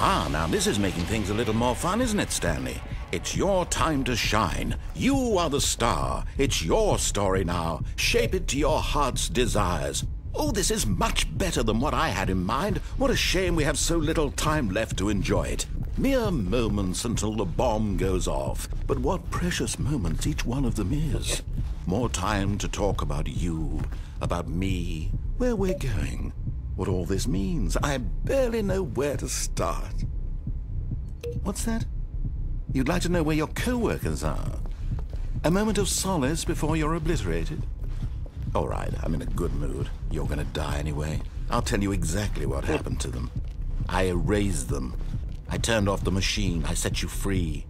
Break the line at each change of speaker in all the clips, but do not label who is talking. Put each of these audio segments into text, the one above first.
Ah, now this is making things a little more fun, isn't it, Stanley? It's your time to shine. You are the star. It's your story now. Shape it to your heart's desires. Oh, this is much better than what I had in mind. What a shame we have so little time left to enjoy it. Mere moments until the bomb goes off. But what precious moments each one of them is. More time to talk about you, about me, where we're going, what all this means. I barely know where to start. What's that? You'd like to know where your co-workers are? A moment of solace before you're obliterated? All right, I'm in a good mood. You're gonna die anyway. I'll tell you exactly what happened to them. I erased them. I turned off the machine. I set you free.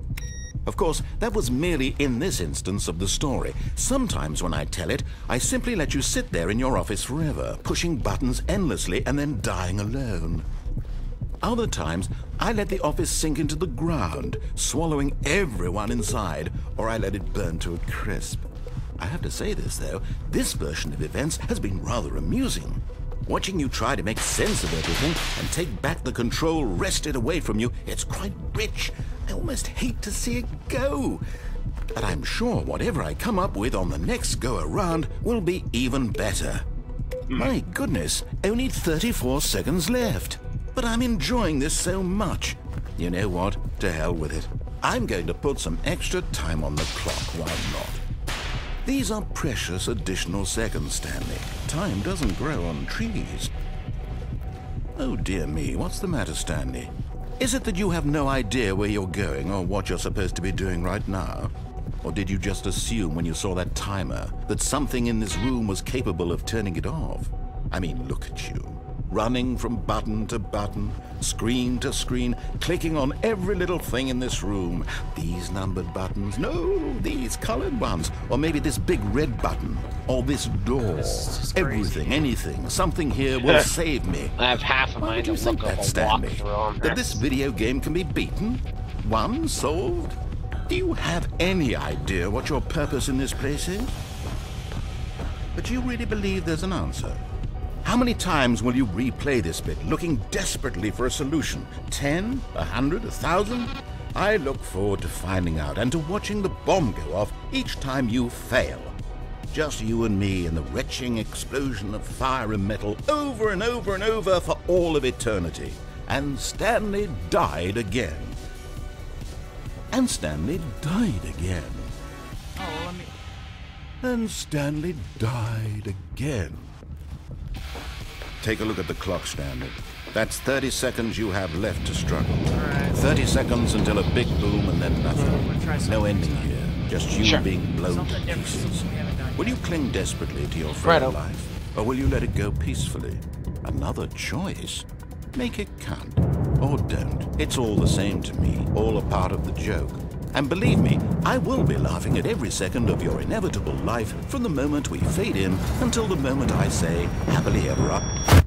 Of course, that was merely in this instance of the story. Sometimes when I tell it, I simply let you sit there in your office forever, pushing buttons endlessly and then dying alone. Other times, I let the office sink into the ground, swallowing everyone inside, or I let it burn to a crisp. I have to say this, though, this version of events has been rather amusing. Watching you try to make sense of everything and take back the control wrested away from you, it's quite rich. I almost hate to see it go. But I'm sure whatever I come up with on the next go-around will be even better. My goodness, only 34 seconds left. But I'm enjoying this so much. You know what? To hell with it. I'm going to put some extra time on the clock, why not? These are precious additional seconds, Stanley. Time doesn't grow on trees. Oh dear me, what's the matter, Stanley? Is it that you have no idea where you're going or what you're supposed to be doing right now? Or did you just assume when you saw that timer that something in this room was capable of turning it off? I mean, look at you. Running from button to button, screen to screen, clicking on every little thing in this room. These numbered buttons, no, these colored ones. Or maybe this big red button, or this door. Everything, anything, something here will save me.
I have half of mine to look up a walk-through.
That this video game can be beaten? Won? Solved? Do you have any idea what your purpose in this place is? But do you really believe there's an answer? How many times will you replay this bit, looking desperately for a solution? 10? 100? 1,000? I look forward to finding out and to watching the bomb go off each time you fail. Just you and me and the retching explosion of fire and metal over and over and over for all of eternity. And Stanley died again. And Stanley died again.
Oh, well, let me...
And Stanley died again. Take a look at the clock, Stanley. That's 30 seconds you have left to struggle.
Right.
30 seconds until a big boom and then nothing. No ending here. Just you being blown to pieces. Will you cling desperately to your frail life? Or will you let it go peacefully? Another choice. Make it count. Or don't. It's all the same to me. All a part of the joke. And believe me, I will be laughing at every second of your inevitable life from the moment we fade in until the moment I say, happily ever after.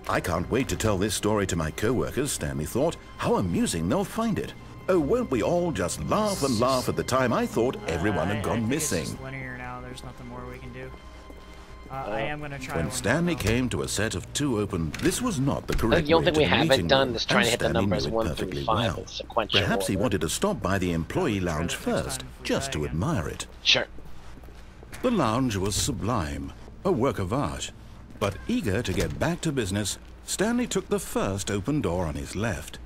I can't wait to tell this story to my co-workers, Stanley thought. How amusing they'll find it. Oh, won't we all just laugh and laugh at the time I thought everyone had gone missing.
It's just linear now. There's nothing more we can do. I am going to try.
When Stanley came to a set of 2 open, this was not the correct
The only
way
thing we
to the
haven't
meeting
done
room,
is trying to hit the
Stanley
numbers
knew it
1 through
perfectly
5
well.
in sequential
Perhaps he
order.
wanted to stop by the employee lounge first, just to admire it.
Sure.
The lounge was sublime, a work of art. But eager to get back to business, Stanley took the first open door on his left.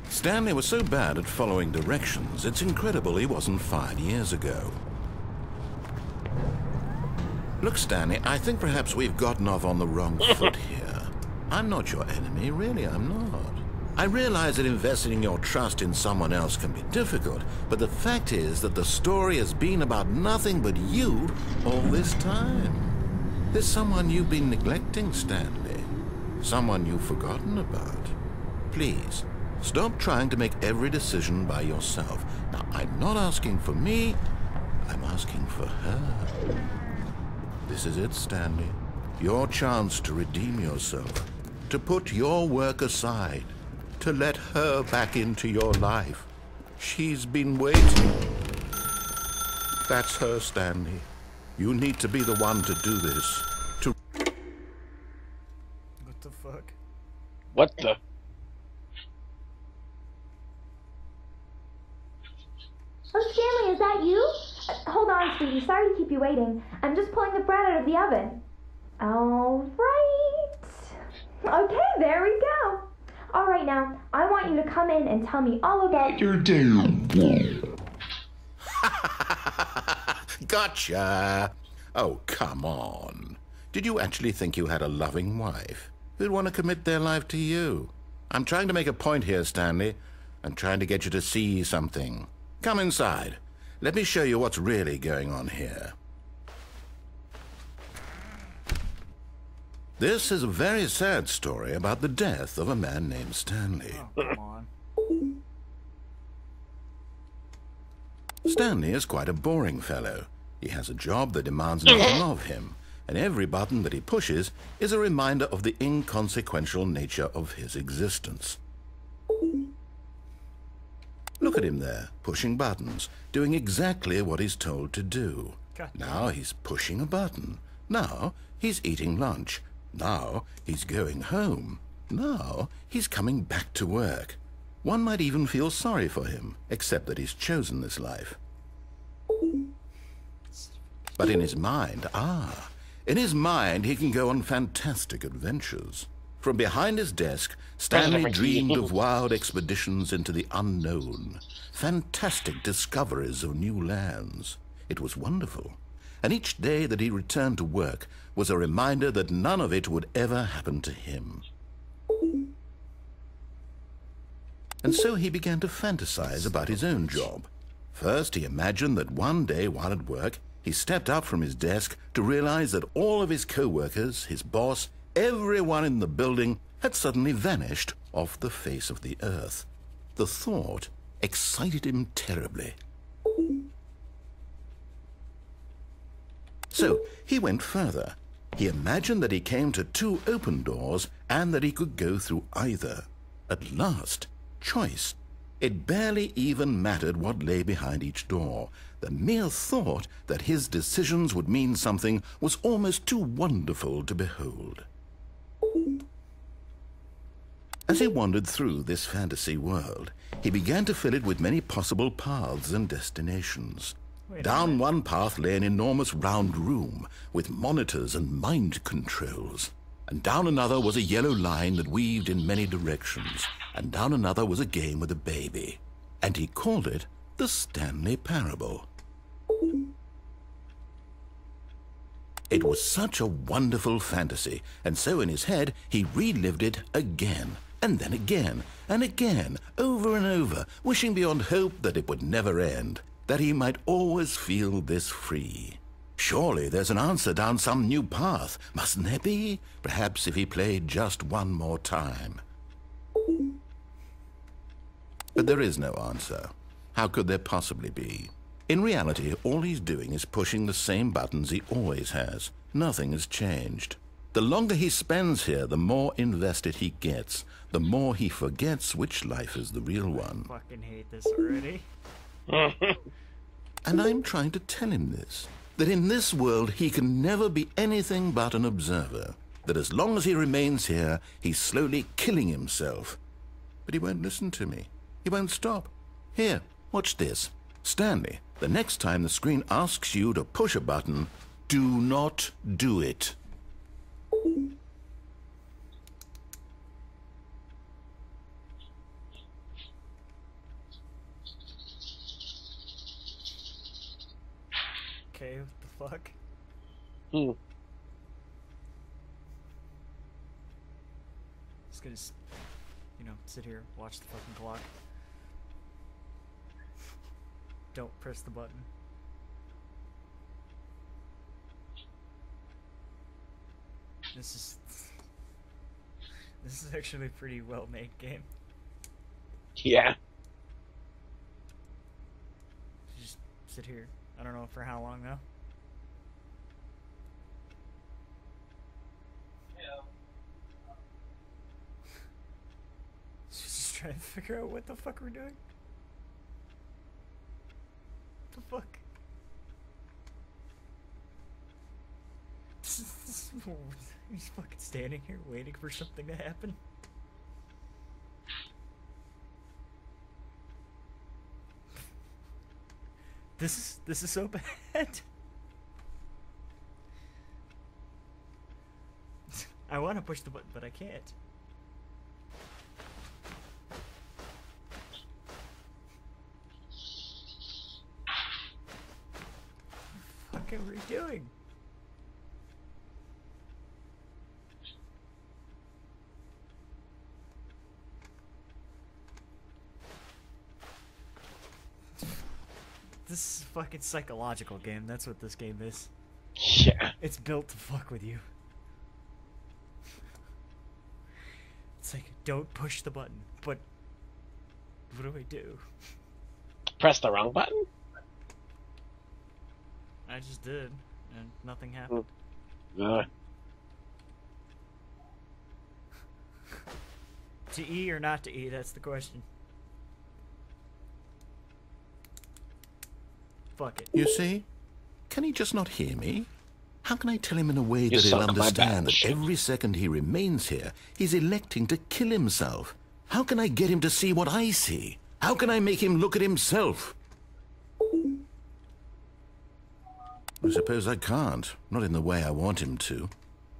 Stanley was so bad at following directions, it's incredible he wasn't fired years ago. Look, Stanley, I think perhaps we've gotten off on the wrong foot here. I'm not your enemy, really, I'm not. I realize that investing your trust in someone else can be difficult, but the fact is that the story has been about nothing but you all this time. There's someone you've been neglecting, Stanley. Someone you've forgotten about. Please, stop trying to make every decision by yourself. Now, I'm not asking for me, I'm asking for her. This is it, Stanley. Your chance to redeem yourself. to put your work aside, to let her back into your life. She's been waiting. That's her, Stanley. You need to be the one to do this.
What the fuck?
What the?
Oh, Stanley, is that you? Hold on, sweetie. Sorry to keep you waiting. I'm just pulling the bread out of the oven. All right. Okay, there we go. All right, now, I want you to come in and tell me all about your day.
Gotcha. Oh, come on. Did you actually think you had a loving wife who'd want to commit their life to you? I'm trying to make a point here, Stanley. I'm trying to get you to see something. Come inside. Let me show you what's really going on here. This is a very sad story about the death of a man named Stanley.
Oh, come on.
Stanley is quite a boring fellow. He has a job that demands nothing of him, and every button that he pushes is a reminder of the inconsequential nature of his existence. Look at him there, pushing buttons, doing exactly what he's told to do. Now he's pushing a button. Now he's eating lunch. Now he's going home. Now he's coming back to work. One might even feel sorry for him, except that he's chosen this life. But in his mind, in his mind he can go on fantastic adventures. From behind his desk, Stanley dreamed of wild expeditions into the unknown, fantastic discoveries of new lands. It was wonderful, and each day that he returned to work was a reminder that none of it would ever happen to him. And so he began to fantasize about his own job. First, he imagined that one day while at work, he stepped up from his desk to realize that all of his co-workers, his boss, everyone in the building had suddenly vanished off the face of the earth. The thought excited him terribly. So he went further. He imagined that he came to 2 open doors and that he could go through either. At last, choice. It barely even mattered what lay behind each door. The mere thought that his decisions would mean something was almost too wonderful to behold. As he wandered through this fantasy world, he began to fill it with many possible paths and destinations. Down one path lay an enormous round room with monitors and mind controls. And down another was a yellow line that weaved in many directions. And down another was a game with a baby. And he called it the Stanley Parable. It was such a wonderful fantasy, and so in his head he relived it again, and then again, and again, over and over, wishing beyond hope that it would never end, that he might always feel this free. Surely there's an answer down some new path, mustn't there be? Perhaps if he played just one more time. But there is no answer. How could there possibly be? In reality, all he's doing is pushing the same buttons he always has. Nothing has changed. The longer he spends here, the more invested he gets, the more he forgets which life is the real one.
I fucking hate this already.
And I'm trying to tell him this, that in this world he can never be anything but an observer, that as long as he remains here, he's slowly killing himself. But he won't listen to me. He won't stop. Here, watch this. Stanley, the next time the screen asks you to push a button, do not do it.
Okay, what the fuck? Just gonna, sit here, watch the fucking clock. Don't press the button. This is actually a pretty well made game.
Yeah.
Just sit here. I don't know for how long though. trying to figure out what the fuck we're doing. What the fuck? He's fucking standing here waiting for something to happen. This is so bad. I want to push the button, but I can't. What are we doing? This is a fucking psychological game. That's what this game is.
Yeah.
It's built to fuck with you. It's like, don't push the button, but what do I do?
Press the wrong button?
I just did, and nothing happened. To E or not to E, that's the question. Fuck it.
You see? Can he just not hear me? How can I tell him in a way
You
that he'll
suck my
understand that
batch.
every second he remains here, he's electing to kill himself? How can I get him to see what I see? How can I make him look at himself? I suppose I can't. Not in the way I want him to.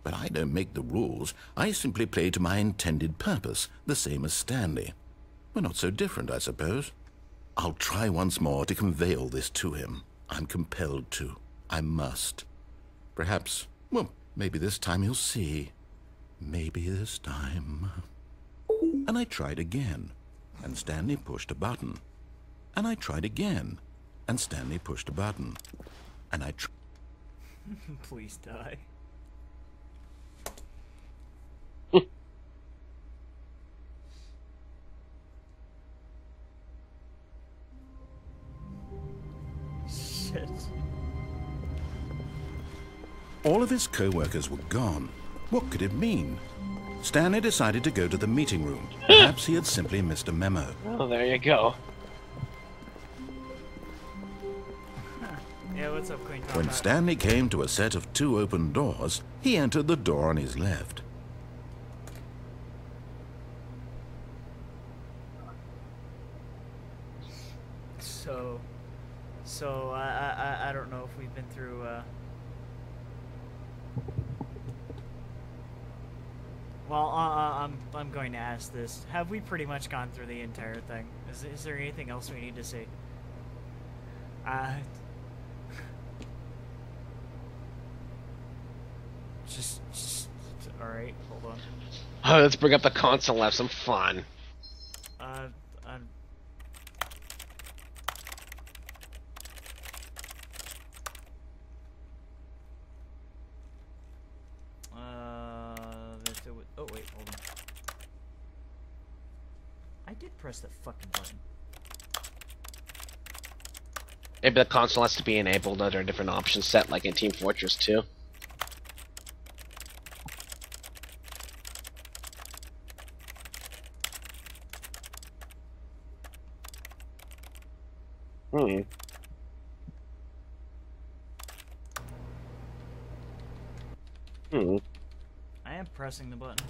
But I don't make the rules. I simply play to my intended purpose, the same as Stanley. We're not so different, I suppose. I'll try once more to convey all this to him. I'm compelled to. I must. Perhaps, well, maybe this time he'll see. Maybe this time. And I tried again, and Stanley pushed a button. And I tried again, and Stanley pushed a button. And I
Please die. Shit.
All of his co-workers were gone. What could it mean? Stanley decided to go to the meeting room. Perhaps he had simply missed a memo.
Oh, there you go.
Yeah, what's up, Queen
When
Combat?
Stanley came to a set of 2 open doors, he entered the door on his left.
So I don't know if we've been through well, I'm going to ask this. Have we pretty much gone through the entire thing? Is there anything else we need to say? Just all right. Hold on.
Oh, let's bring up the console and have some fun.
Oh wait, hold on. I did press that fucking button.
Maybe the console has to be enabled under a different option set, like in Team Fortress 2. Hmm. Hmm.
I am pressing the button.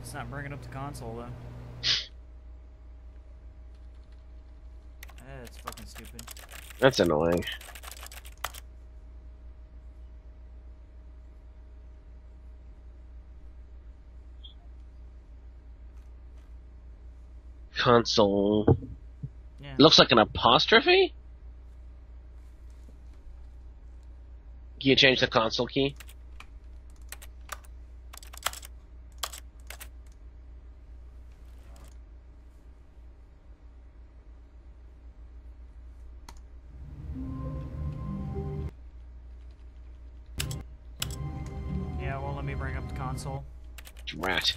It's not bringing up the console though. That's fucking stupid.
That's annoying. Console.
Yeah.
Looks like an apostrophe? Can you change the console key?
Yeah, well, let me bring up the console.
Rat.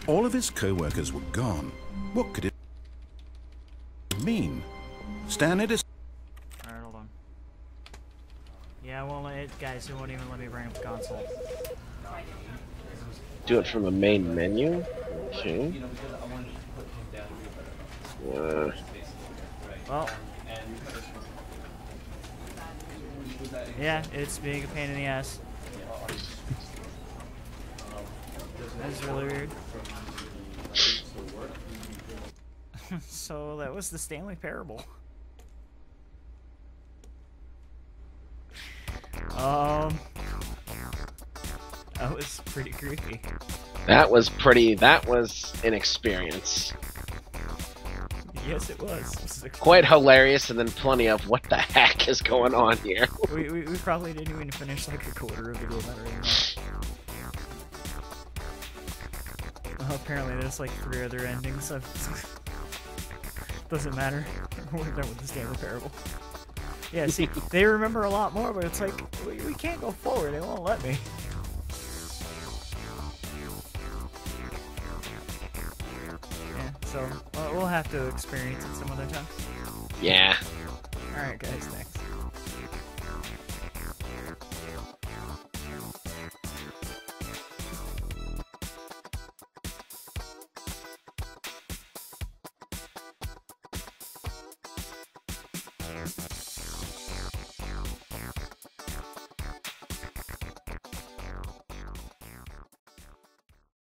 All of his co-workers were gone. What could it... mean? Stanley,
Alright, hold on. Yeah, well, guys, it won't even let me bring up the console.
Do it from a main menu? Okay.
Well. Yeah, it's being a pain in the ass. That's really weird. So that was the Stanley Parable. That was pretty creepy.
That was an experience.
Yes, it was.
Quite hilarious, and then plenty of what the heck is going on here.
We probably didn't even finish like a quarter of the game already. Well, apparently there's like 3 other endings. So doesn't matter. We're done with the Stanley Parable. Yeah, see, they remember a lot more, but it's like we can't go forward. They won't let me. So, we'll have to experience it some other time.
Yeah.
Alright, guys, thanks.